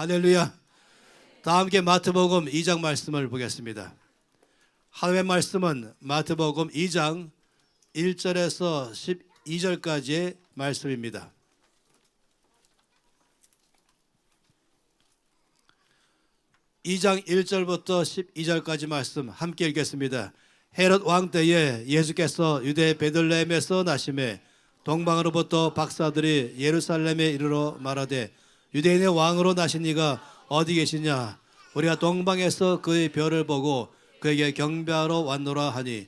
할렐루야. 다 함께 마태복음 2장 말씀을 보겠습니다. 하나님의 말씀은 마태복음 2장 1절에서 12절까지의 말씀입니다. 이 장 1절부터 12절까지 말씀 함께 읽겠습니다. 헤롯 왕 때에 예수께서 유대 베들레헴에서 나심에 동방으로부터 박사들이 예루살렘에 이르러 말하되 유대인의 왕으로 나신 이가 어디 계시냐? 우리가 동방에서 그의 별을 보고 그에게 경배하러 왔노라 하니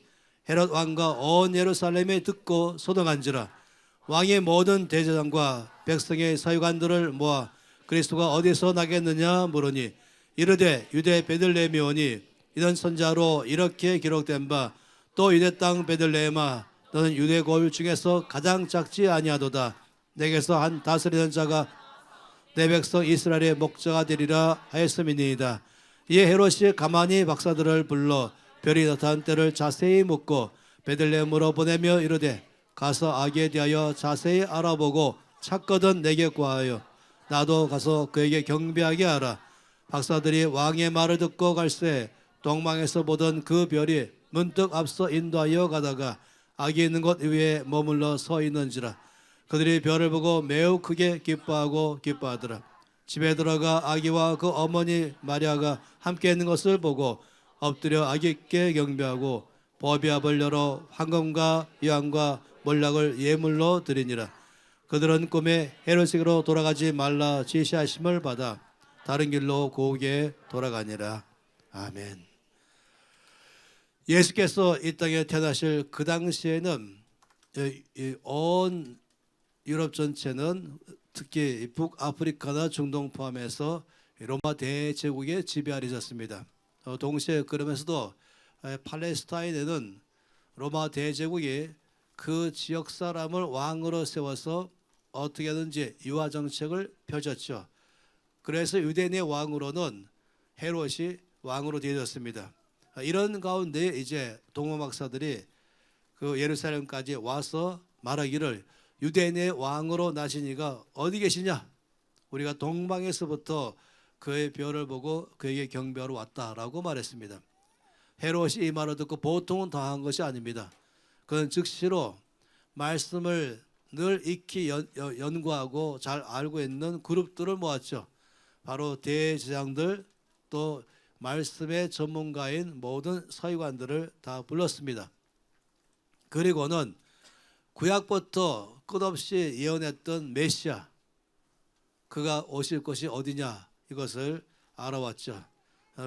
헤롯 왕과 온 예루살렘에 듣고 소동한지라. 왕의 모든 대제사장과 백성의 사유관들을 모아 그리스도가 어디서 나겠느냐 물으니 이르되 유대 베들레헴이 오니 이는 선자로 이렇게 기록된 바 또 유대 땅 베들레헴아 너는 유대 고을 중에서 가장 작지 아니하도다. 내게서 한 다스리는 자가 내 백성 이스라엘의 목자가 되리라 하였음이니이다. 이에 헤롯이 가만히 박사들을 불러 별이 나타난 때를 자세히 묻고 베들레헴으로 보내며 이르되 가서 아기에 대하여 자세히 알아보고 찾거든 내게 구하여 나도 가서 그에게 경배하게 하라. 박사들이 왕의 말을 듣고 갈새 동방에서 보던 그 별이 문득 앞서 인도하여 가다가 아기 있는 곳 위에 머물러 서 있는지라. 그들이 별을 보고 매우 크게 기뻐하더라. 집에 들어가 아기와 그 어머니 마리아가 함께 있는 것을 보고 엎드려 아기께 경배하고 보비압을 열어 황금과 유황과 몰락을 예물로 드리니라. 그들은 꿈에 헤롯에게로 돌아가지 말라 지시하심을 받아 다른 길로 고국에 돌아가니라. 아멘. 예수께서 이 땅에 태어나실 그 당시에는 온 유럽 전체는 특히 북아프리카나 중동 포함해서 로마 대제국의 지배 아래 있었습니다. 동시에 그러면서도 팔레스타인에는 로마 대제국이 그 지역 사람을 왕으로 세워서 어떻게든지 유화 정책을 펴졌죠. 그래서 유대인의 왕으로는 헤롯이 왕으로 되어졌습니다. 이런 가운데 이제 동문 박사들이 그 예루살렘까지 와서 말하기를 유대인의 왕으로 나신 이가 어디 계시냐? 우리가 동방에서부터 그의 별을 보고 그에게 경배하러 왔다라고 말했습니다. 헤롯이 이 말을 듣고 보통은 당한 것이 아닙니다. 그는 즉시로 말씀을 늘 익히 연구하고 잘 알고 있는 그룹들을 모았죠. 바로 대제사장들 또 말씀의 전문가인 모든 서기관들을 다 불렀습니다. 그리고는 구약부터 끝없이 예언했던 메시아 그가 오실 곳이 어디냐 이것을 알아왔죠.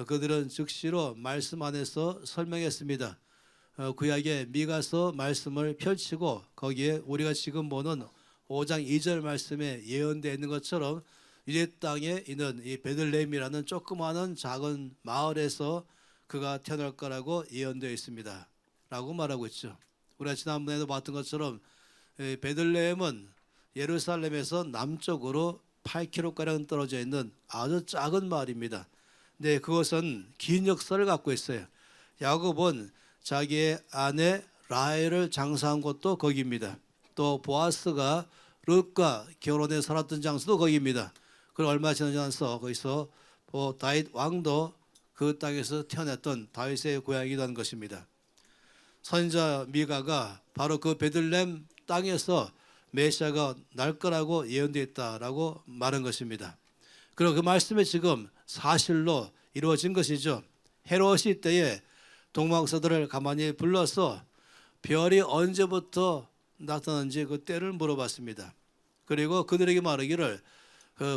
그들은 즉시로 말씀 안에서 설명했습니다. 구약의 미가서 말씀을 펼치고 거기에 우리가 지금 보는 5장 2절 말씀에 예언되어 있는 것처럼 유대 땅에 있는 이 베들레헴이라는 조그마한 작은 마을에서 그가 태어날 거라고 예언되어 있습니다. 라고 말하고 있죠. 우리가 지난번에도 봤던 것처럼 베들레헴은 예루살렘에서 남쪽으로 8km가량 떨어져 있는 아주 작은 마을입니다. 근데 그것은 긴 역사를 갖고 있어요. 야곱은 자기의 아내 라헬을 장사한 곳도 거기입니다. 또 보아스가 룻과 결혼해 살았던 장소도 거기입니다. 그리고 얼마 지나지 않아서 거기서 다윗 왕도 그 땅에서 태어났던 다윗의 고향이기도 한 것입니다. 선지자 미가가 바로 그 베들레헴 땅에서 메시아가 날 거라고 예언되어 있다라고 말한 것입니다. 그리고 그 말씀이 지금 사실로 이루어진 것이죠. 헤롯이 이때에 동방박사들을 가만히 불러서 별이 언제부터 나타났는지 그 때를 물어봤습니다. 그리고 그들에게 말하기를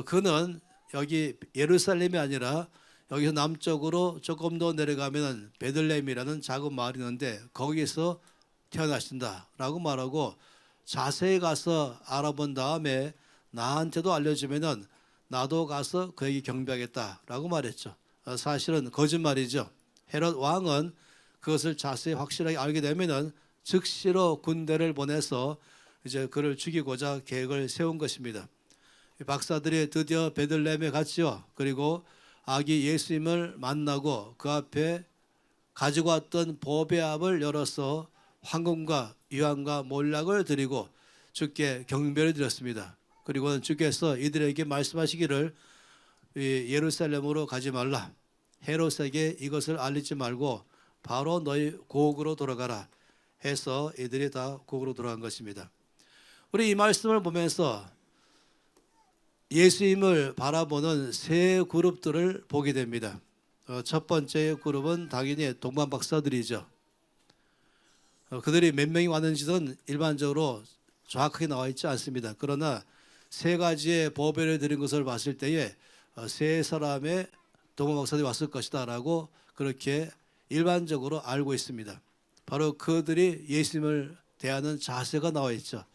그는 여기 예루살렘이 아니라 여기서 남쪽으로 조금 더 내려가면 베들레헴이라는 작은 마을이 있는데 거기서 태어나신다라고 말하고 자세히 가서 알아본 다음에 나한테도 알려주면은 나도 가서 그에게 경배하겠다라고 말했죠. 사실은 거짓말이죠. 헤롯 왕은 그것을 자세히 확실하게 알게 되면은 즉시로 군대를 보내서 이제 그를 죽이고자 계획을 세운 것입니다. 박사들이 드디어 베들레헴에 갔지요. 그리고 아기 예수님을 만나고 그 앞에 가지고 왔던 보배압을 열어서 황금과 유황과 몰락을 드리고 주께 경배를 드렸습니다. 그리고는 주께서 이들에게 말씀하시기를 예루살렘으로 가지 말라. 헤롯에게 이것을 알리지 말고 바로 너희 고국으로 돌아가라 해서 이들이 다 고국으로 돌아간 것입니다. 우리 이 말씀을 보면서 예수님을 바라보는 세 그룹들을 보게 됩니다. 첫 번째 그룹은 당연히 동방 박사들이죠. 그들이 몇 명이 왔는지는 일반적으로 정확하게 나와 있지 않습니다. 그러나 세 가지의 보배를 드린 것을 봤을 때에 세 사람의 동방 박사들이 왔을 것이다 라고 그렇게 일반적으로 알고 있습니다. 바로 그들이 예수님을 대하는 자세가 나와 있죠.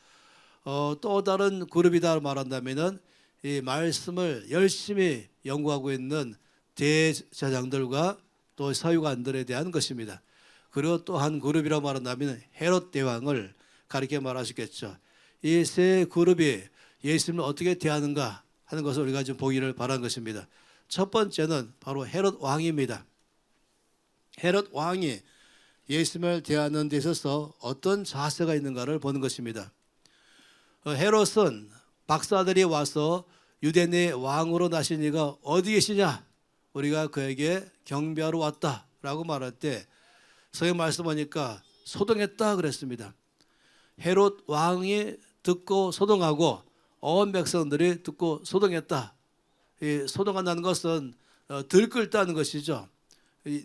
또 다른 그룹이다 말한다면은 이 말씀을 열심히 연구하고 있는 대제사장들과 또 서기관들에 대한 것입니다. 그리고 또 한 그룹이라고 말한다면 헤롯 대왕을 가리켜 말하시겠죠. 이 세 그룹이 예수님을 어떻게 대하는가 하는 것을 우리가 좀 보기를 바란 것입니다. 첫 번째는 바로 헤롯 왕입니다. 헤롯 왕이 예수님을 대하는 데 있어서 어떤 자세가 있는가를 보는 것입니다. 헤롯은 박사들이 와서 유대 내 왕으로 나신 이가 어디 계시냐? 우리가 그에게 경배하러 왔다라고 말할 때 성경 말씀 보니까 소동했다 그랬습니다. 헤롯 왕이 듣고 소동하고 온 백성들이 듣고 소동했다. 이 소동한다는 것은 들끓다는 것이죠.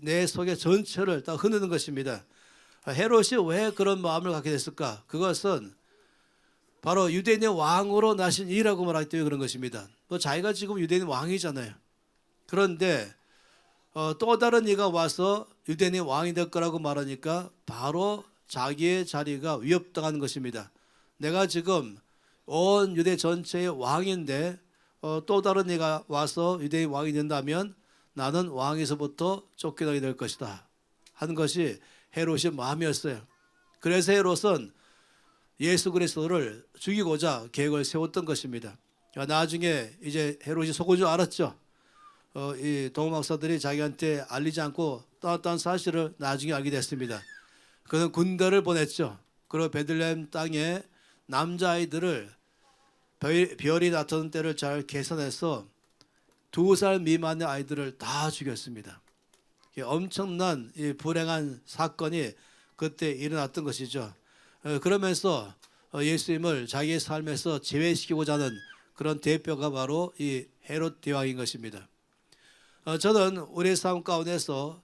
내 속의 전체를 다 흐르는 것입니다. 헤롯이 왜 그런 마음을 갖게 됐을까? 그것은 바로 유대인의 왕으로 나신 이라고 말하기 때문에 그런 것입니다. 또 자기가 지금 유대인 왕이잖아요. 그런데 또 다른 이가 와서 유대인의 왕이 될 거라고 말하니까 바로 자기의 자리가 위협당하는 것입니다. 내가 지금 온 유대 전체의 왕인데 또 다른 이가 와서 유대인 왕이 된다면 나는 왕에서부터 쫓겨나게 될 것이다 하는 것이 헤롯의 마음이었어요. 그래서 헤롯은 예수 그리스도를 죽이고자 계획을 세웠던 것입니다. 나중에 이제 헤롯이 속을 줄 알았죠. 이 동방박사들이 자기한테 알리지 않고 떠났다는 사실을 나중에 알게 됐습니다. 그는 군대를 보냈죠. 그리고 베들레헴 땅에 남자아이들을 별이 나타나는 때를 잘 계산해서 2살 미만의 아이들을 다 죽였습니다. 엄청난 이 불행한 사건이 그때 일어났던 것이죠. 그러면서 예수님을 자기의 삶에서 제외시키고자 하는 그런 대표가 바로 이 헤롯 대왕인 것입니다. 저는 우리의 삶 가운데서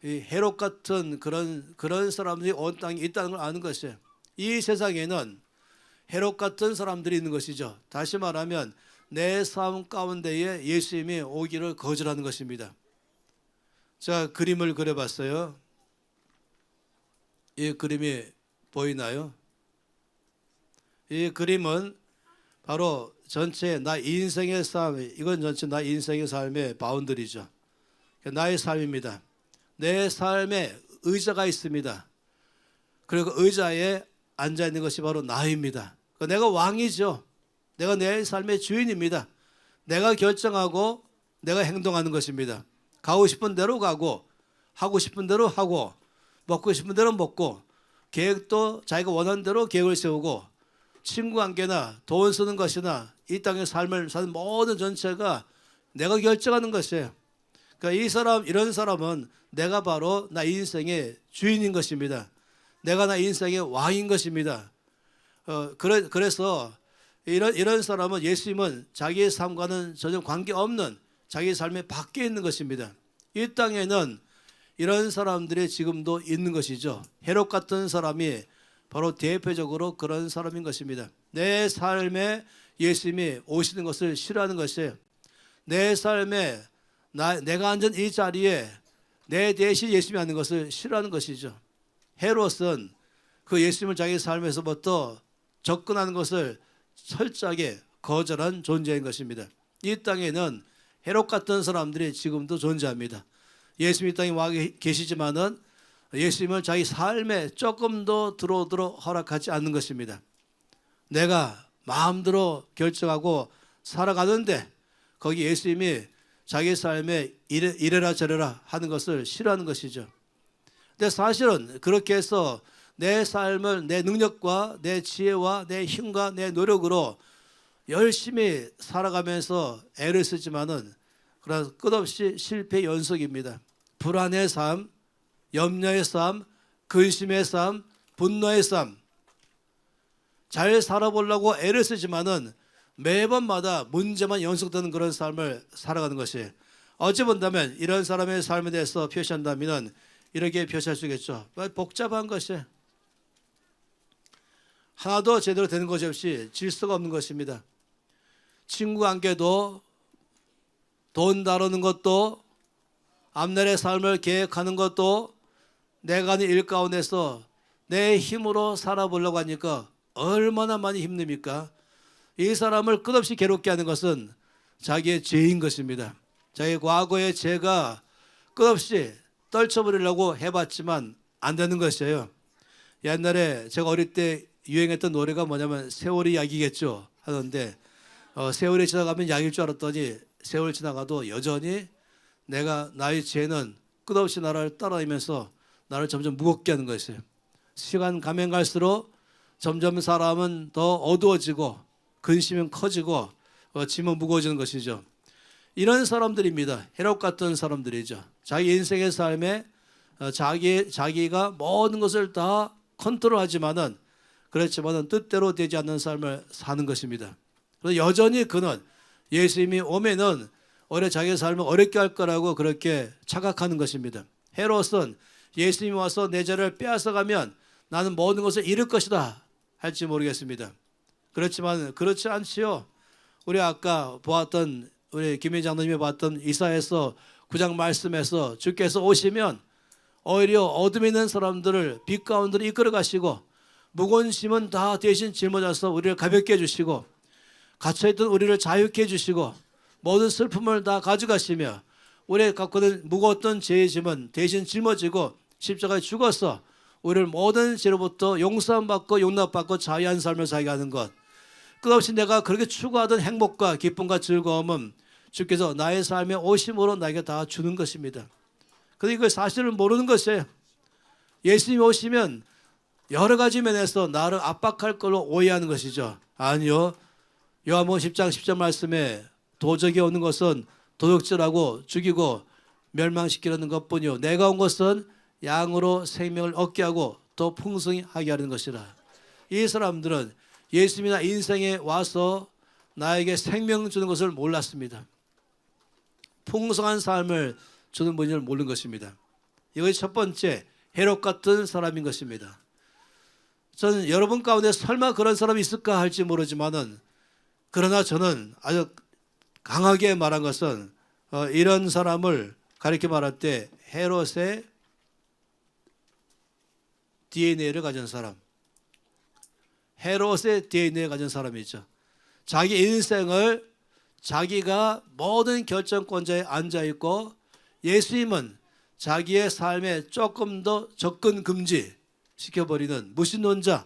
이 헤롯 같은 그런 사람들이 온 땅에 있다는 걸 아는 것이에요. 이 세상에는 헤롯 같은 사람들이 있는 것이죠. 다시 말하면 내 삶 가운데에 예수님이 오기를 거절하는 것입니다. 자, 그림을 그려봤어요. 이 그림이 보이나요? 이 그림은 바로 전체 나 인생의 삶, 이건 전체 나 인생의 삶의 바운더리죠. 나의 삶입니다. 내 삶에 의자가 있습니다. 그리고 의자에 앉아 있는 것이 바로 나입니다. 내가 왕이죠. 내가 내 삶의 주인입니다. 내가 결정하고 내가 행동하는 것입니다. 가고 싶은 대로 가고 하고 싶은 대로 하고 먹고 싶은 대로 먹고 계획도 자기가 원하는 대로 계획을 세우고 친구 관계나 돈 쓰는 것이나 이 땅의 삶을 사는 모든 전체가 내가 결정하는 것이에요. 그러니까 이런 사람은 내가 바로 나 인생의 주인인 것입니다. 내가 나 인생의 왕인 것입니다. 그래서 이런 사람은 예수님은 자기의 삶과는 전혀 관계없는 자기 삶의 밖에 있는 것입니다. 이 땅에는 이런 사람들이 지금도 있는 것이죠. 헤롯 같은 사람이 바로 대표적으로 그런 사람인 것입니다. 내 삶에 예수님이 오시는 것을 싫어하는 것이에요. 내 삶에 내가 앉은 이 자리에 내 대신 예수님이 앉는 것을 싫어하는 것이죠. 헤롯은 그 예수님을 자기 삶에서부터 접근하는 것을 철저하게 거절한 존재인 것입니다. 이 땅에는 헤롯 같은 사람들이 지금도 존재합니다. 예수님이 이 땅에 와 계시지만은 예수님을 자기 삶에 조금 더 들어오도록 허락하지 않는 것입니다. 내가 마음대로 결정하고 살아가는데 거기 예수님이 자기 삶에 이래라 저래라 하는 것을 싫어하는 것이죠. 근데 사실은 그렇게 해서 내 삶을 내 능력과 내 지혜와 내 힘과 내 노력으로 열심히 살아가면서 애를 쓰지만은 그래서 끝없이 실패 연속입니다. 불안의 삶, 염려의 삶, 근심의 삶, 분노의 삶. 잘 살아보려고 애를 쓰지만은 매번마다 문제만 연속되는 그런 삶을 살아가는 것이, 어찌 본다면 이런 사람의 삶에 대해서 표시한다면 이렇게 표시할 수 있겠죠. 복잡한 것이 하나도 제대로 되는 것이 없이 질서가 없는 것입니다. 친구 관계도, 돈 다루는 것도, 앞날의 삶을 계획하는 것도 내가 하는 일 가운데서 내 힘으로 살아보려고 하니까 얼마나 많이 힘듭니까? 이 사람을 끝없이 괴롭게 하는 것은 자기의 죄인 것입니다. 자기 과거의 죄가 끝없이 떨쳐버리려고 해봤지만 안 되는 것이에요. 옛날에 제가 어릴 때 유행했던 노래가 뭐냐면 세월이 약이겠죠 하는데, 세월이 지나가면 약일 줄 알았더니 세월 지나가도 여전히 나의 죄는 끝없이 나를 따라다니면서 나를 점점 무겁게 하는 것이에요. 시간 가면 갈수록 점점 사람은 더 어두워지고 근심은 커지고 짐은 무거워지는 것이죠. 이런 사람들입니다. 헤롯 같은 사람들이죠. 자기 인생의 삶에 자기가 모든 것을 다 컨트롤하지만은, 그렇지만은 뜻대로 되지 않는 삶을 사는 것입니다. 그래서 여전히 그는 예수님이 오면은 오히려 자기의 삶을 어렵게 할 거라고 그렇게 착각하는 것입니다. 헤롯은 예수님이 와서 내 자를 빼앗아가면 나는 모든 것을 잃을 것이다 할지 모르겠습니다. 그렇지만 그렇지 않지요. 우리 아까 보았던, 우리 김희 장로님이 봤던 이사야서 9장 말씀에서 주께서 오시면 오히려 어둠에 있는 사람들을 빛 가운데로 이끌어 가시고 무거운 짐은 다 대신 짊어져서 우리를 가볍게 해주시고 갇혀있던 우리를 자유케 해주시고 모든 슬픔을 다 가져가시며 우리 갖고 있는 무거웠던 죄의 짐은 대신 짊어지고 십자가에 죽어서 우리를 모든 죄로부터 용서받고 용납받고 자유한 삶을 살게 하는 것, 끝없이 내가 그렇게 추구하던 행복과 기쁨과 즐거움은 주께서 나의 삶에 오심으로 나에게 다 주는 것입니다. 그런데 이걸 사실을 모르는 것이에요. 예수님이 오시면 여러 가지 면에서 나를 압박할 걸로 오해하는 것이죠. 아니요. 요한복음 10장 10절 말씀에 도적이 오는 것은 도둑질하고 죽이고 멸망시키려는 것뿐이요 내가 온 것은 양으로 생명을 얻게 하고 더 풍성히 하게 하는 것이라. 이 사람들은 예수님이 나 인생에 와서 나에게 생명 주는 것을 몰랐습니다. 풍성한 삶을 주는 분을 모르는 것입니다. 이것이 첫 번째 헤롯 같은 사람인 것입니다. 저는 여러분 가운데 설마 그런 사람이 있을까 할지 모르지만은, 그러나 저는 아주 강하게 말한 것은 이런 사람을 가리켜 말할 때 헤롯의 DNA를 가진 사람, 헤롯의 DNA를 가진 사람이죠. 자기 인생을 자기가 모든 결정권자에 앉아있고 예수님은 자기의 삶에 조금 더 접근 금지 시켜버리는 무신론자,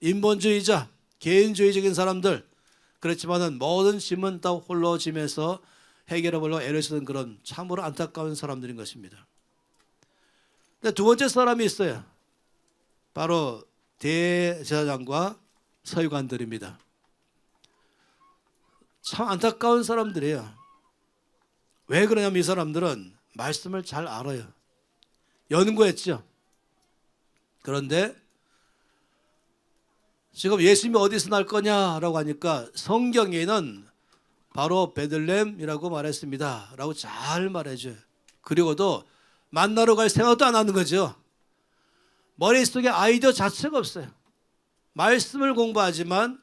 인본주의자, 개인주의적인 사람들, 그렇지만은 모든 짐은 다 홀로 지면서 해결해보려고 애를 쓰는 그런 참으로 안타까운 사람들인 것입니다. 근데 두 번째 사람이 있어요. 바로 대제사장과 서기관들입니다. 참 안타까운 사람들이에요. 왜 그러냐면 이 사람들은 말씀을 잘 알아요. 연구했죠. 그런데 지금 예수님이 어디서 날 거냐라고 하니까 성경에는 바로 베들레헴이라고 말했습니다 라고 잘 말해줘요. 그리고도 만나러 갈 생각도 안 하는 거죠. 머릿속에 아이디어 자체가 없어요. 말씀을 공부하지만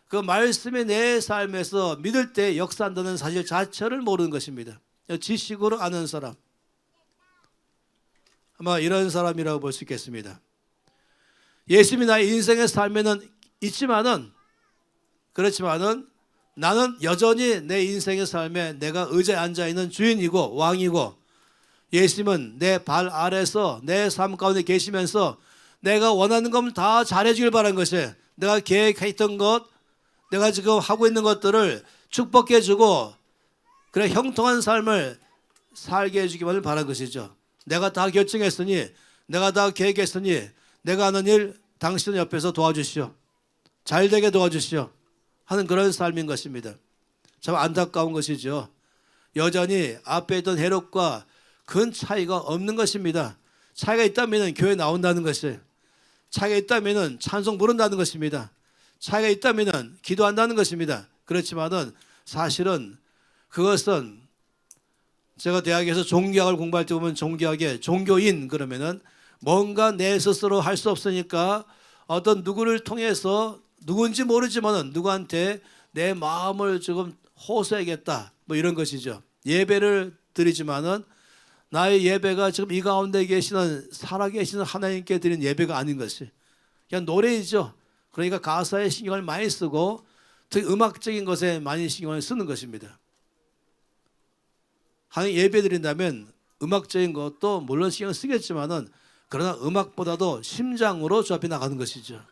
그 말씀이 내 삶에서 믿을 때 역사한다는 사실 자체를 모르는 것입니다. 지식으로 아는 사람, 아마 이런 사람이라고 볼 수 있겠습니다. 예수님이 나의 인생의 삶에는 있지만은, 그렇지만은 나는 여전히 내 인생의 삶에 내가 의자에 앉아있는 주인이고 왕이고, 예수님은 내 발 아래서 내 삶 가운데 계시면서 내가 원하는 건 다 잘해주길 바라는 것이에요. 내가 계획했던 것, 내가 지금 하고 있는 것들을 축복해주고 그래 형통한 삶을 살게 해주기만을 바라는 것이죠. 내가 다 결정했으니, 내가 다 계획했으니 내가 하는 일 당신 옆에서 도와주시오, 잘되게 도와주시오 하는 그런 삶인 것입니다. 참 안타까운 것이죠. 여전히 앞에 있던 헤롯과 큰 차이가 없는 것입니다. 차이가 있다면 교회 나온다는 것이에요. 차이가 있다면 찬송 부른다는 것입니다. 차이가 있다면 기도한다는 것입니다. 그렇지만은 사실은 그것은 제가 대학에서 종교학을 공부할 때 보면 종교학의 종교인 그러면은 뭔가 내 스스로 할 수 없으니까 어떤 누구를 통해서 누군지 모르지만은 누구한테 내 마음을 조금 호소해야겠다 뭐 이런 것이죠. 예배를 드리지만은 나의 예배가 지금 이 가운데 계시는 살아계시는 하나님께 드리는 예배가 아닌 것이 그냥 노래이죠. 그러니까 가사에 신경을 많이 쓰고 특히 음악적인 것에 많이 신경을 쓰는 것입니다. 하나님 예배 드린다면 음악적인 것도 물론 신경 쓰겠지만은 그러나 음악보다도 심장으로 주 앞에 나가는 것이죠.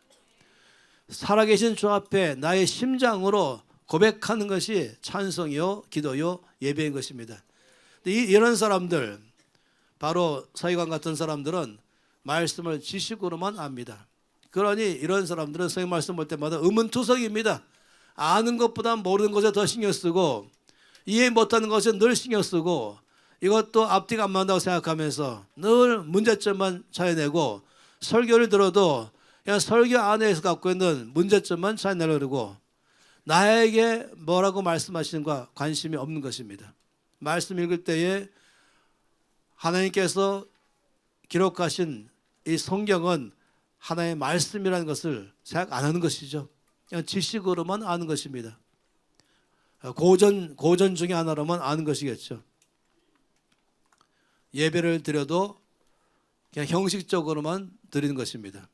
살아계신 주 앞에 나의 심장으로 고백하는 것이 찬송이요, 기도요, 예배인 것입니다. 이런 사람들, 바로 서기관 같은 사람들은 말씀을 지식으로만 압니다. 그러니 이런 사람들은 성경 말씀 볼 때마다 의문투성입니다. 아는 것보다 모르는 것에 더 신경 쓰고 이해 못하는 것에 늘 신경 쓰고 이것도 앞뒤가 안 맞는다고 생각하면서 늘 문제점만 찾아내고 설교를 들어도 그냥 설교 안에서 갖고 있는 문제점만 찾아내려고 그러고 나에게 뭐라고 말씀하시는가 관심이 없는 것입니다. 말씀 읽을 때에 하나님께서 기록하신 이 성경은 하나의 말씀이라는 것을 생각 안 하는 것이죠. 그냥 지식으로만 아는 것입니다. 고전 중에 하나로만 아는 것이겠죠. 예배를 드려도 그냥 형식적으로만 드리는 것입니다.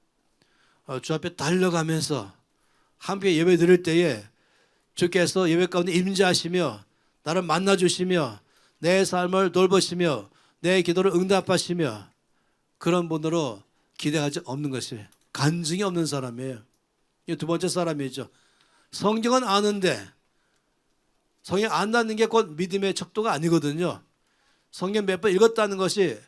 주 앞에 달려가면서 함께 예배 드릴 때에 주께서 예배 가운데 임재하시며 나를 만나주시며 내 삶을 돌보시며 내 기도를 응답하시며 그런 분으로 기대하지 없는 것이 간증이 없는 사람이에요. 이 두 번째 사람이죠. 성경은 아는데 성경 안다는 게 곧 믿음의 척도가 아니거든요. 성경 몇 번 읽었다는 것이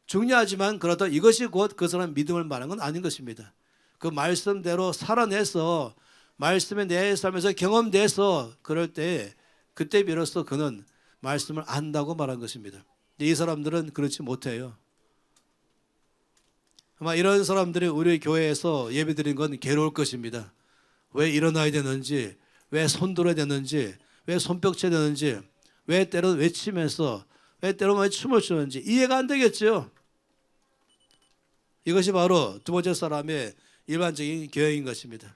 중요하지만 그렇다고 이것이 곧 그 사람 믿음을 말하는 건 아닌 것입니다. 그 말씀대로 살아내서 말씀에 내 삶에서 경험돼서 그럴 때 그때 비로소 그는 말씀을 안다고 말한 것입니다. 이 사람들은 그렇지 못해요. 아마 이런 사람들이 우리 교회에서 예배드리는 건 괴로울 것입니다. 왜 일어나야 되는지, 왜 손들어야 되는지, 왜 손뼉쳐야 되는지, 왜 때로는 외치면서, 왜 때로는 왜 춤을 추는지 이해가 안 되겠죠. 이것이 바로 두 번째 사람의 일반적인 교회인 것입니다.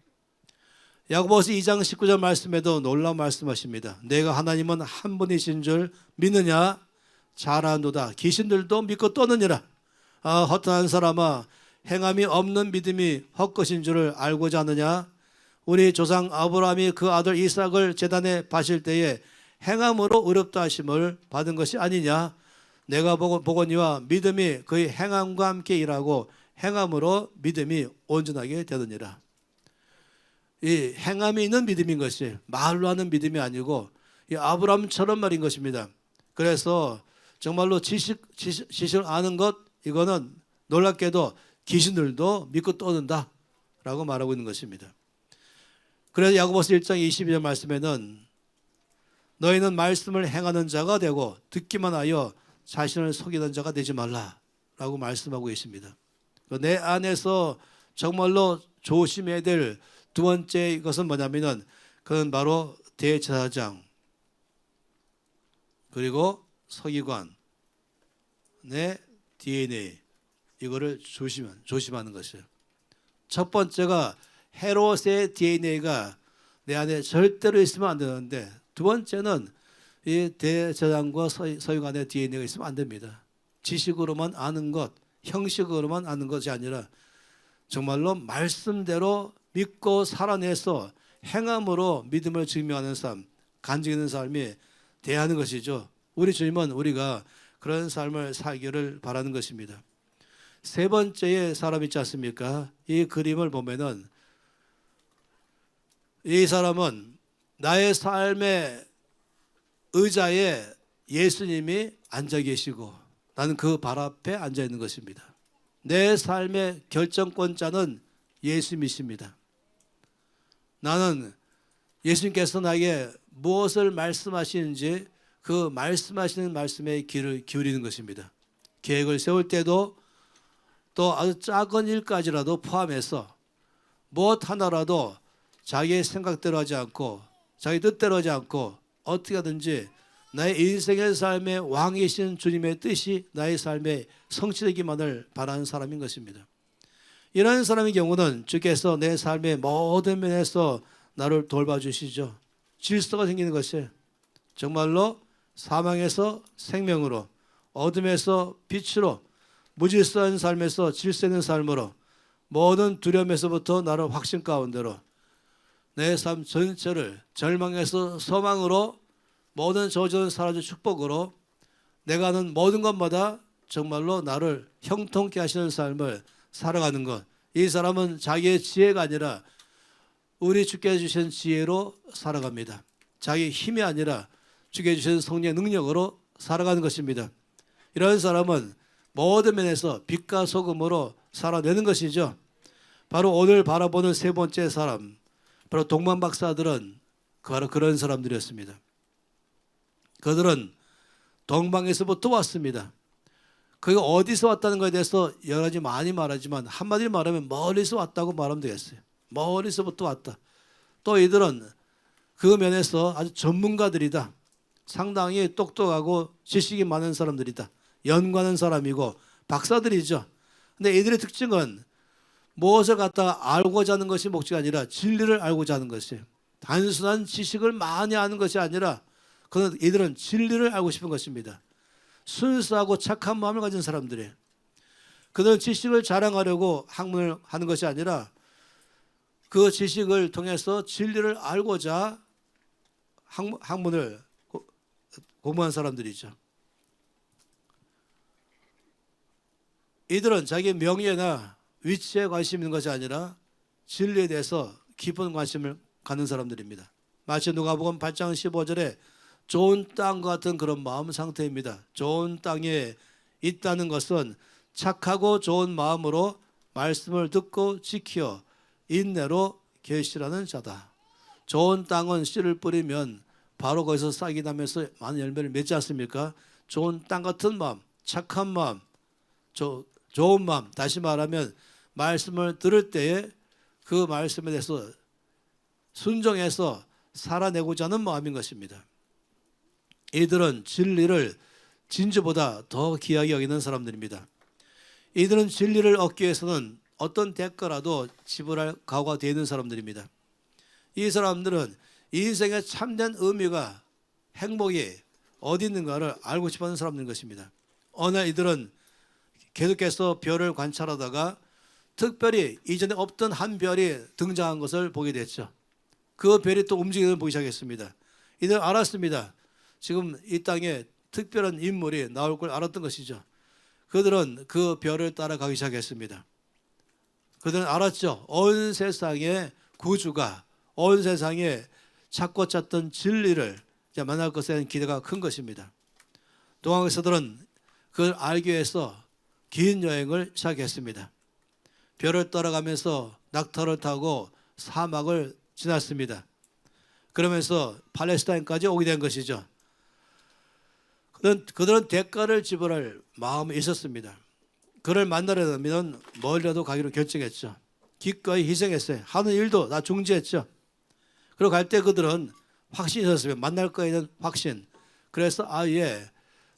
야고보서 2장 19절 말씀에도 놀라운 말씀하십니다. 내가 하나님은 한 분이신 줄 믿느냐? 잘하노다. 귀신들도 믿고 떠느니라. 허탄한 사람아, 행함이 없는 믿음이 헛것인 줄을 알고자 하느냐? 우리 조상 아브라함이 그 아들 이삭을 제단에 바칠 때에 행함으로 의롭다 하심을 받은 것이 아니냐? 내가 보거니와 믿음이 그의 행함과 함께 일하고 행함으로 믿음이 온전하게 되느니라. 이 행함이 있는 믿음인 것이 말로 하는 믿음이 아니고 이 아브라함처럼 말인 것입니다. 그래서 정말로 지식을 아는 것 이거는 놀랍게도 귀신들도 믿고 떠는다 라고 말하고 있는 것입니다. 그래서 야고보서 1장 22절 말씀에는 너희는 말씀을 행하는 자가 되고 듣기만 하여 자신을 속이는 자가 되지 말라 라고 말씀하고 계십니다. 내 안에서 정말로 조심해야 될 두 번째 것은 뭐냐면은 그건 바로 대제사장 그리고 서기관의 DNA 이거를 조심하는 것이에요. 첫 번째가 헤롯의 DNA가 내 안에 절대로 있으면 안 되는데 두 번째는 이 대제사장과 서기관의 DNA가 있으면 안 됩니다. 지식으로만 아는 것, 형식으로만 아는 것이 아니라 정말로 말씀대로 믿고 살아내서 행함으로 믿음을 증명하는 삶, 간증하는 삶이 돼야 하는 것이죠. 우리 주님은 우리가 그런 삶을 살기를 바라는 것입니다. 세 번째의 사람 있지 않습니까? 이 그림을 보면은 이 사람은 나의 삶의 의자에 예수님이 앉아 계시고 나는 그 발 앞에 앉아 있는 것입니다. 내 삶의 결정권자는 예수님이십니다. 나는 예수님께서 나에게 무엇을 말씀하시는지 그 말씀하시는 말씀에 귀를 기울이는 것입니다. 계획을 세울 때도 또 아주 작은 일까지라도 포함해서 무엇 하나라도 자기의 생각대로 하지 않고 자기 뜻대로 하지 않고 어떻게 하든지 나의 인생의 삶의 왕이신 주님의 뜻이 나의 삶에 성취되기만을 바라는 사람인 것입니다. 이런 사람의 경우는 주께서 내 삶의 모든 면에서 나를 돌봐주시죠. 질서가 생기는 것이에요. 정말로 사망에서 생명으로, 어둠에서 빛으로, 무질서한 삶에서 질서 있는 삶으로, 모든 두려움에서부터 나를 확신 가운데로, 내 삶 전체를 절망에서 소망으로, 모든 저주는 사라져 축복으로, 내가 하는 모든 것마다 정말로 나를 형통케 하시는 삶을 살아가는 것. 이 사람은 자기의 지혜가 아니라 우리 주께 주신 지혜로 살아갑니다. 자기 힘이 아니라 주께 주신 성령의 능력으로 살아가는 것입니다. 이런 사람은 모든 면에서 빛과 소금으로 살아내는 것이죠. 바로 오늘 바라보는 세 번째 사람, 바로 동방 박사들은 바로 그런 사람들이었습니다. 그들은 동방에서부터 왔습니다. 그가 어디서 왔다는 것에 대해서 여러 가지 많이 말하지만 한마디로 말하면 멀리서 왔다고 말하면 되겠어요. 멀리서부터 왔다. 또 이들은 그 면에서 아주 전문가들이다. 상당히 똑똑하고 지식이 많은 사람들이다. 연구하는 사람이고 박사들이죠. 근데 이들의 특징은 무엇을 갖다가 알고자 하는 것이 목적이 아니라 진리를 알고자 하는 것이에요. 단순한 지식을 많이 아는 것이 아니라 이들은 진리를 알고 싶은 것입니다. 순수하고 착한 마음을 가진 사람들이에요. 그들은 지식을 자랑하려고 학문을 하는 것이 아니라 그 지식을 통해서 진리를 알고자 학문을 공부한 사람들이죠. 이들은 자기의 명예나 위치에 관심 있는 것이 아니라 진리에 대해서 깊은 관심을 갖는 사람들입니다. 마치 누가복음 8장 15절에 좋은 땅과 같은 그런 마음 상태입니다. 좋은 땅에 있다는 것은 착하고 좋은 마음으로 말씀을 듣고 지켜 인내로 결실하는 자다. 좋은 땅은 씨를 뿌리면 바로 거기서 싹이 나면서 많은 열매를 맺지 않습니까? 좋은 땅 같은 마음, 착한 마음, 좋은 마음, 다시 말하면 말씀을 들을 때에 그 말씀에 대해서 순종해서 살아내고자 하는 마음인 것입니다. 이들은 진리를 진주보다 더 귀하게 여기는 사람들입니다. 이들은 진리를 얻기 위해서는 어떤 대가라도 지불할 각오가 되어 있는 사람들입니다. 이 사람들은 인생의 참된 의미가 행복이 어디 있는가를 알고 싶어하는 사람들인 것입니다. 어느 날 이들은 계속해서 별을 관찰하다가 특별히 이전에 없던 한 별이 등장한 것을 보게 됐죠. 그 별이 또 움직이는 걸 보기 시작했습니다. 이들은 알았습니다. 지금 이 땅에 특별한 인물이 나올 걸 알았던 것이죠. 그들은 그 별을 따라가기 시작했습니다. 그들은 알았죠. 온 세상의 구주가 온 세상에 찾고 찾던 진리를 만날 것에 대한 기대가 큰 것입니다. 동학에서들은 그걸 알기 위해서 긴 여행을 시작했습니다. 별을 따라가면서 낙타를 타고 사막을 지났습니다. 그러면서 팔레스타인까지 오게 된 것이죠. 그들은 대가를 지불할 마음이 있었습니다. 그를 만나려면 멀리라도 가기로 결정했죠. 기꺼이 희생했어요. 하는 일도 다 중지했죠. 그리고 갈 때 그들은 확신이 있었어요. 만날 거에 대한 확신. 그래서 아예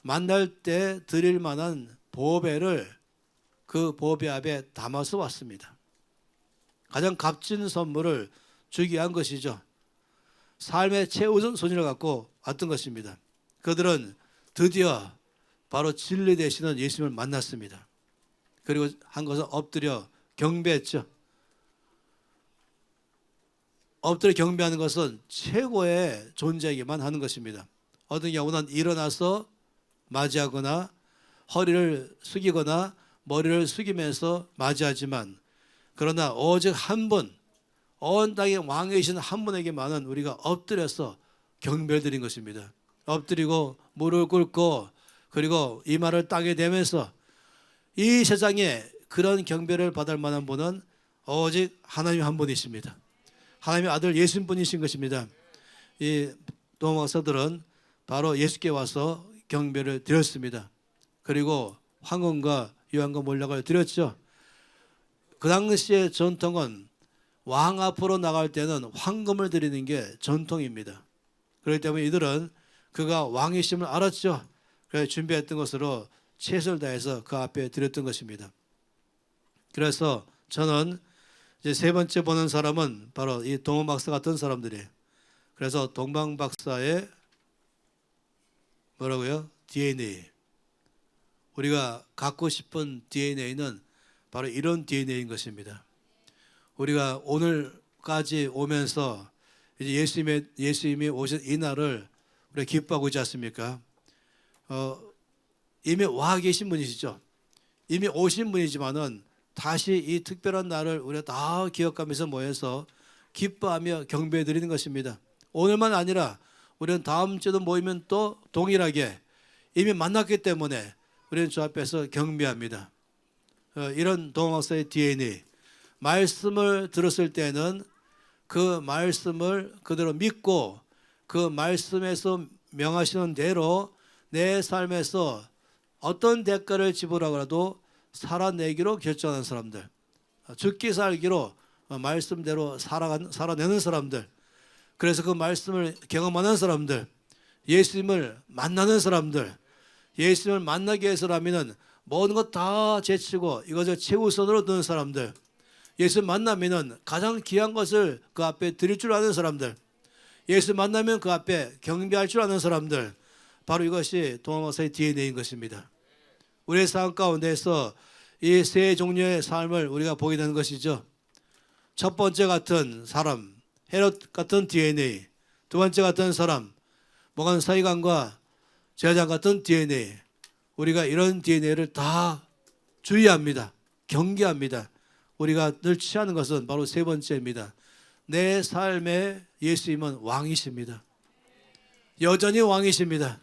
만날 때 드릴 만한 보배를 그 보배 앞에 담아서 왔습니다. 가장 값진 선물을 주기 위한 것이죠. 삶의 최우선순위를 갖고 왔던 것입니다. 그들은 드디어 바로 진리 되시는 예수님을 만났습니다. 그리고 한 것은 엎드려 경배했죠. 엎드려 경배하는 것은 최고의 존재에게만 하는 것입니다. 어떤 경우는 일어나서 맞이하거나 허리를 숙이거나 머리를 숙이면서 맞이하지만 그러나 오직 한 분, 온 땅의 왕이신 한 분에게만은 우리가 엎드려서 경배를 드린 것입니다. 엎드리고 무릎을 꿇고 그리고 이마를 땅에 대면서 이 세상에 그런 경배를 받을 만한 분은 오직 하나님 한 분이십니다. 하나님의 아들 예수님뿐이신 것입니다. 이 동학사들은 바로 예수께 와서 경배를 드렸습니다. 그리고 황금과 유황과 몰약을 드렸죠. 그 당시의 전통은 왕 앞으로 나갈 때는 황금을 드리는 게 전통입니다. 그렇기 때문에 이들은 그가 왕이심을 알았죠. 그래서 준비했던 것으로 최선을 다해서 그 앞에 드렸던 것입니다. 그래서 저는 이제 세 번째 보는 사람은 바로 이 동원 박사 같은 사람들이에요. 그래서 동방 박사의 뭐라고요? DNA. 우리가 갖고 싶은 DNA는 바로 이런 DNA인 것입니다. 우리가 오늘까지 오면서 이제 예수님이 오신 이 날을 우리가 기뻐하고 있지 않습니까? 이미 와 계신 분이시죠. 이미 오신 분이지만은 다시 이 특별한 날을 우리가 다 기억하면서 모여서 기뻐하며 경배해 드리는 것입니다. 오늘만 아니라 우리는 다음 주도 모이면 또 동일하게 이미 만났기 때문에 우리는 주 앞에서 경배합니다. 이런 동학사의 DNA, 말씀을 들었을 때는 그 말씀을 그대로 믿고 그 말씀에서 명하시는 대로 내 삶에서 어떤 대가를 지불하고라도 살아내기로 결정하는 사람들, 죽기 살기로 말씀대로 살아내는 사람들, 그래서 그 말씀을 경험하는 사람들, 예수님을 만나는 사람들, 예수님을 만나기 위해서라면 모든 것 다 제치고 이것을 최우선으로 두는 사람들, 예수 만나면 가장 귀한 것을 그 앞에 드릴 줄 아는 사람들, 예수 만나면 그 앞에 경배할 줄 아는 사람들, 바로 이것이 동학사의 DNA인 것입니다. 우리의 삶 가운데서 이 세 종류의 삶을 우리가 보게 되는 것이죠. 첫 번째 같은 사람, 헤롯 같은 DNA, 두 번째 같은 사람, 모간 사이간과 제사장 같은 DNA, 우리가 이런 DNA를 다 주의합니다. 경계합니다. 우리가 늘 취하는 것은 바로 세 번째입니다. 내 삶에 예수님은 왕이십니다. 여전히 왕이십니다.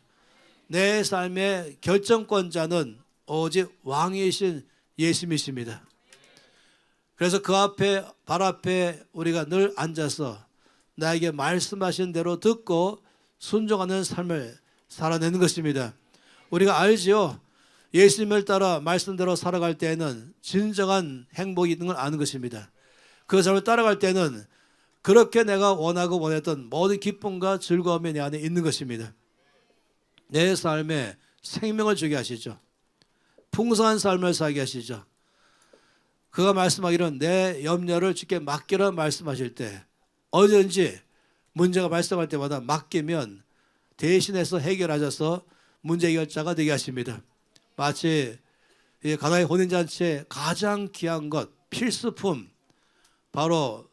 내 삶의 결정권자는 오직 왕이신 예수님이십니다. 그래서 그 앞에, 발 앞에 우리가 늘 앉아서 나에게 말씀하신 대로 듣고 순종하는 삶을 살아내는 것입니다. 우리가 알지요. 예수님을 따라 말씀대로 살아갈 때에는 진정한 행복이 있는 걸 아는 것입니다. 그 삶을 따라갈 때는 그렇게 내가 원하고 원했던 모든 기쁨과 즐거움이 내 안에 있는 것입니다. 내 삶에 생명을 주게 하시죠. 풍성한 삶을 살게 하시죠. 그가 말씀하기를 내 염려를 주께 맡기라 말씀하실 때 언제든지 문제가 발생할 때마다 맡기면 대신해서 해결하셔서 문제 해결자가 되게 하십니다. 마치 가나의 혼인잔치의 가장 귀한 것, 필수품, 바로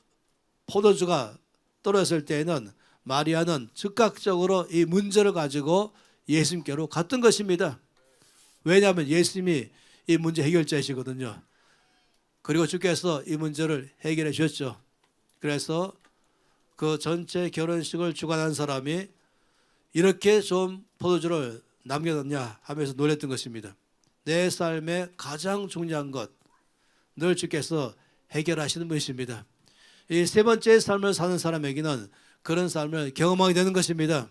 포도주가 떨어졌을 때에는 마리아는 즉각적으로 이 문제를 가지고 예수님께로 갔던 것입니다. 왜냐하면 예수님이 이 문제 해결자이시거든요. 그리고 주께서 이 문제를 해결해 주셨죠. 그래서 그 전체 결혼식을 주관한 사람이 이렇게 좀 포도주를 남겨뒀냐 하면서 놀랬던 것입니다. 내 삶의 가장 중요한 것, 늘 주께서 해결하시는 분이십니다. 이 세 번째 삶을 사는 사람에게는 그런 삶을 경험하게 되는 것입니다.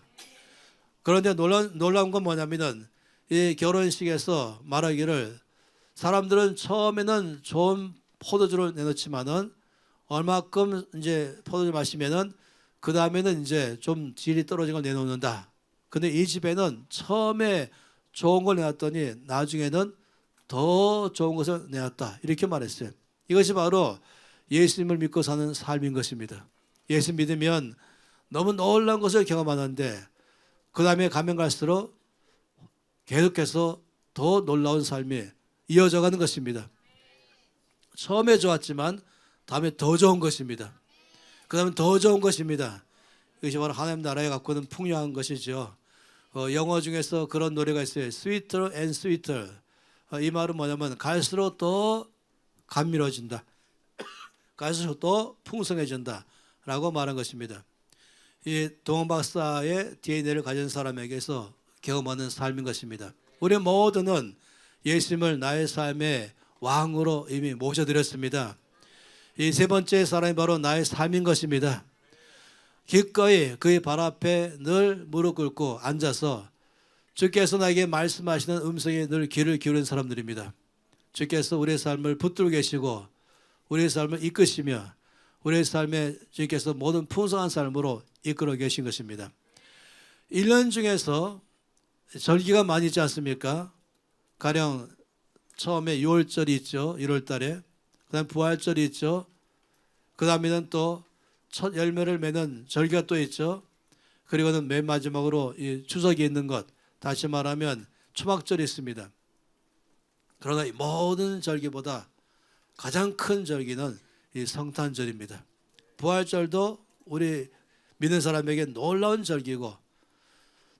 그런데 놀라운 건 뭐냐면은 이 결혼식에서 말하기를 사람들은 처음에는 좋은 포도주를 내놓지만은 얼마큼 이제 포도주 마시면은 그 다음에는 이제 좀 질이 떨어진 걸 내놓는다. 근데 이 집에는 처음에 좋은 걸 내놨더니 나중에는 더 좋은 것을 내놨다. 이렇게 말했어요. 이것이 바로 예수님을 믿고 사는 삶인 것입니다. 예수 믿으면 너무 놀라운 것을 경험하는데 그 다음에 가면 갈수록 계속해서 더 놀라운 삶이 이어져 가는 것입니다. 처음에 좋았지만 다음에 더 좋은 것입니다. 그 다음에 더 좋은 것입니다. 이것이 바로 하나님 나라에 갖고 있는 풍요한 것이죠. 영어 중에서 그런 노래가 있어요. Sweeter and sweeter. 이 말은 뭐냐면 갈수록 더 감미로워진다. 갈수록 더 풍성해진다 라고 말한 것입니다. 이 동원 박사의 DNA를 가진 사람에게서 경험하는 삶인 것입니다. 우리 모두는 예수님을 나의 삶의 왕으로 이미 모셔드렸습니다. 이 세 번째 사람이 바로 나의 삶인 것입니다. 기꺼이 그의 발 앞에 늘 무릎 꿇고 앉아서 주께서 나에게 말씀하시는 음성에 늘 귀를 기울인 사람들입니다. 주께서 우리의 삶을 붙들고 계시고 우리의 삶을 이끄시며 우리의 삶에 주께서 모든 풍성한 삶으로 이끌어 계신 것입니다. 1년 중에서 절기가 많이 있지 않습니까? 가령 처음에 6월절이 있죠. 1월 달에. 그 다음 부활절이 있죠. 그 다음에는 또 첫 열매를 맺는 절기가 또 있죠. 그리고는 맨 마지막으로 이 추석이 있는 것, 다시 말하면 초막절이 있습니다. 그러나 이 모든 절기보다 가장 큰 절기는 이 성탄절입니다. 부활절도 우리 믿는 사람에게 놀라운 절기고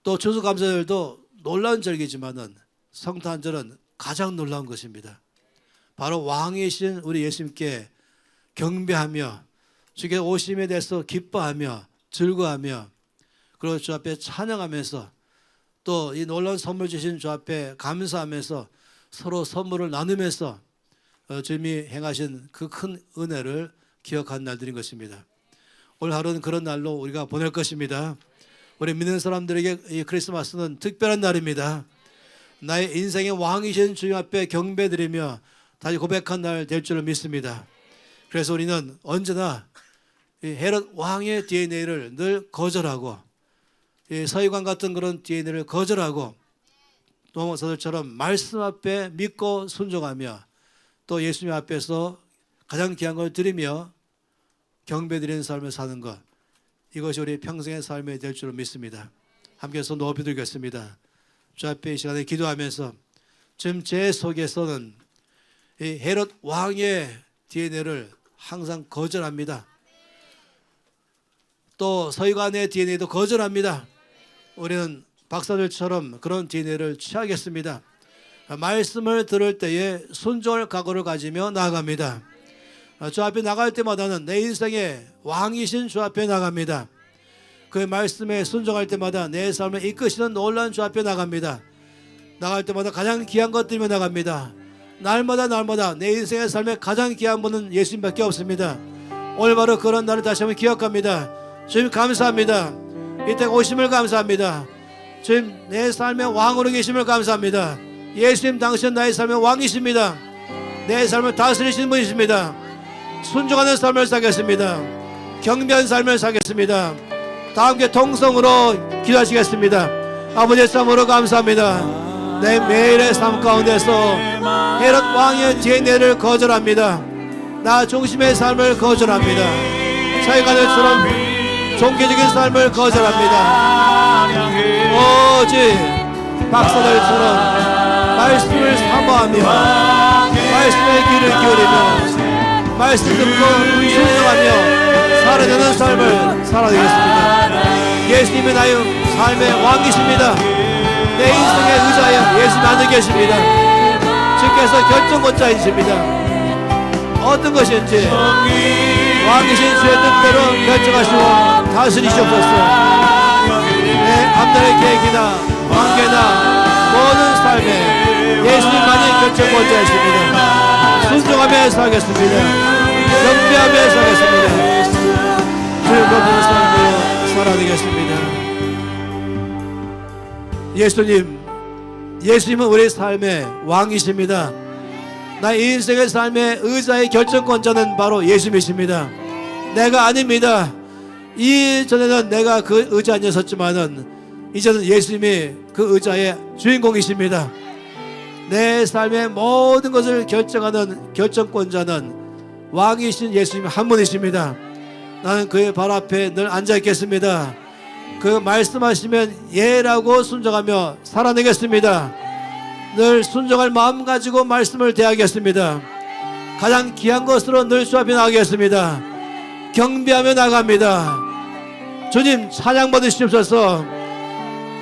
또 추수감사절도 놀라운 절기지만은 성탄절은 가장 놀라운 것입니다. 바로 왕이신 우리 예수님께 경배하며 주께 오심에 대해서 기뻐하며 즐거워하며 그리고 주 앞에 찬양하면서 또 이 놀라운 선물 주신 주 앞에 감사하면서 서로 선물을 나누면서 주님이 행하신 그 큰 은혜를 기억하는 날들인 것입니다. 올 하루는 그런 날로 우리가 보낼 것입니다. 우리 믿는 사람들에게 이 크리스마스는 특별한 날입니다. 나의 인생의 왕이신 주님 앞에 경배드리며 다시 고백한 날 될 줄을 믿습니다. 그래서 우리는 언제나 이 헤롯 왕의 DNA를 늘 거절하고 이 서기관 같은 그런 DNA를 거절하고 도마서들처럼 말씀 앞에 믿고 순종하며 또 예수님 앞에서 가장 귀한 걸 드리며 경배드리는 삶을 사는 것, 이것이 우리 평생의 삶이 될 줄을 믿습니다. 함께 손 높이 들겠습니다. 주 앞에 이 시간에 기도하면서 지금 제 속에서는 이 헤롯 왕의 DNA를 항상 거절합니다. 또 서기관의 DNA도 거절합니다. 우리는 박사들처럼 그런 DNA를 취하겠습니다. 말씀을 들을 때에 순종할 각오를 가지며 나아갑니다. 주 앞에 나갈 때마다는 내 인생의 왕이신 주 앞에 나갑니다. 그 말씀에 순종할 때마다 내 삶을 이끄시는 놀라운 주 앞에 나갑니다. 나갈 때마다 가장 귀한 것 들며 나갑니다. 날마다 내 인생의 삶에 가장 귀한 분은 예수님밖에 없습니다. 오늘 바로 그런 날을 다시 한번 기억합니다. 주님 감사합니다. 이때 오심을 감사합니다. 주님 내 삶의 왕으로 계심을 감사합니다. 예수님 당신 나의 삶의 왕이십니다. 내 삶을 다스리시는 분이십니다. 순종하는 삶을 살겠습니다. 경배한 삶을 살겠습니다. 다 함께 통성으로 기도하시겠습니다. 아버지의 삶으로 감사합니다. 내 매일의 삶 가운데서 헤롯 왕의 DNA를 거절합니다. 나 중심의 삶을 거절합니다. 서기관들처럼 종교적인 삶을 거절합니다. 오직 박사들처럼 말씀을 사모하며 말씀에 귀를 기울이며 말씀 듣고 순종하며 살아내는 삶을 살아내겠습니다. 예수님은 나의 삶의 왕이십니다. 내 인생의 의자에 예수님 앉아 계십니다. 주께서 결정권자이십니다. 어떤 것인지 왕이신 주의 뜻대로 결정하시고 다스리시옵소서. 내 앞날의 계획이나 관계나 모든 삶에 예수님만이 결정권자이십니다. 순종하며 살겠습니다. 경배하며 살겠습니다. 주의 높은 삶으로 살아내겠습니다. 예수님은 우리 삶의 왕이십니다. 나의 인생의 삶의 의자의 결정권자는 바로 예수님이십니다. 내가 아닙니다. 이전에는 내가 그 의자 앉아 섰지만은 이제는 예수님이 그 의자의 주인공이십니다. 내 삶의 모든 것을 결정하는 결정권자는 왕이신 예수님 한 분이십니다. 나는 그의 발 앞에 늘 앉아 있겠습니다. 그 말씀하시면 예라고 순종하며 살아내겠습니다. 늘 순종할 마음 가지고 말씀을 대하겠습니다. 가장 귀한 것으로 늘 주 앞에 나가겠습니다. 경배하며 나갑니다. 주님 찬양 받으시옵소서.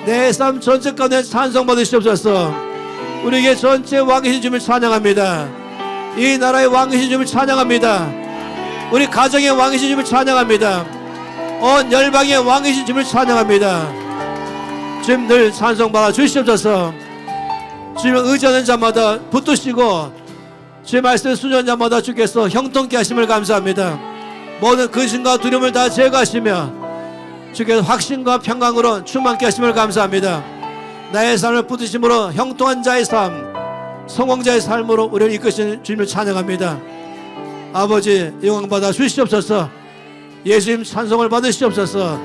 내 삶 전체 가운데 찬송 받으시옵소서. 우리에게 전체 왕이신 주님을 찬양합니다. 이 나라의 왕이신 주님을 찬양합니다. 우리 가정의 왕이신 주님을 찬양합니다. 온 열방의 왕이신 주님을 찬양합니다. 주님 늘 찬송 받아 주시옵소서. 주님을 의지하는 자마다 붙드시고 주의 말씀에 순종하는 자마다 주께서 형통케 하심을 감사합니다. 모든 근심과 두려움을 다 제거하시며 주께서 확신과 평강으로 충만케 하심을 감사합니다. 나의 삶을 붙드심으로 형통한 자의 삶, 성공자의 삶으로 우리를 이끄시는 주님을 찬양합니다. 아버지 영광받아 주시옵소서. 예수님 찬송을 받으시옵소서.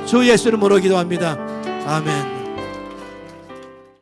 주 예수 이름으로 기도합니다. 아멘.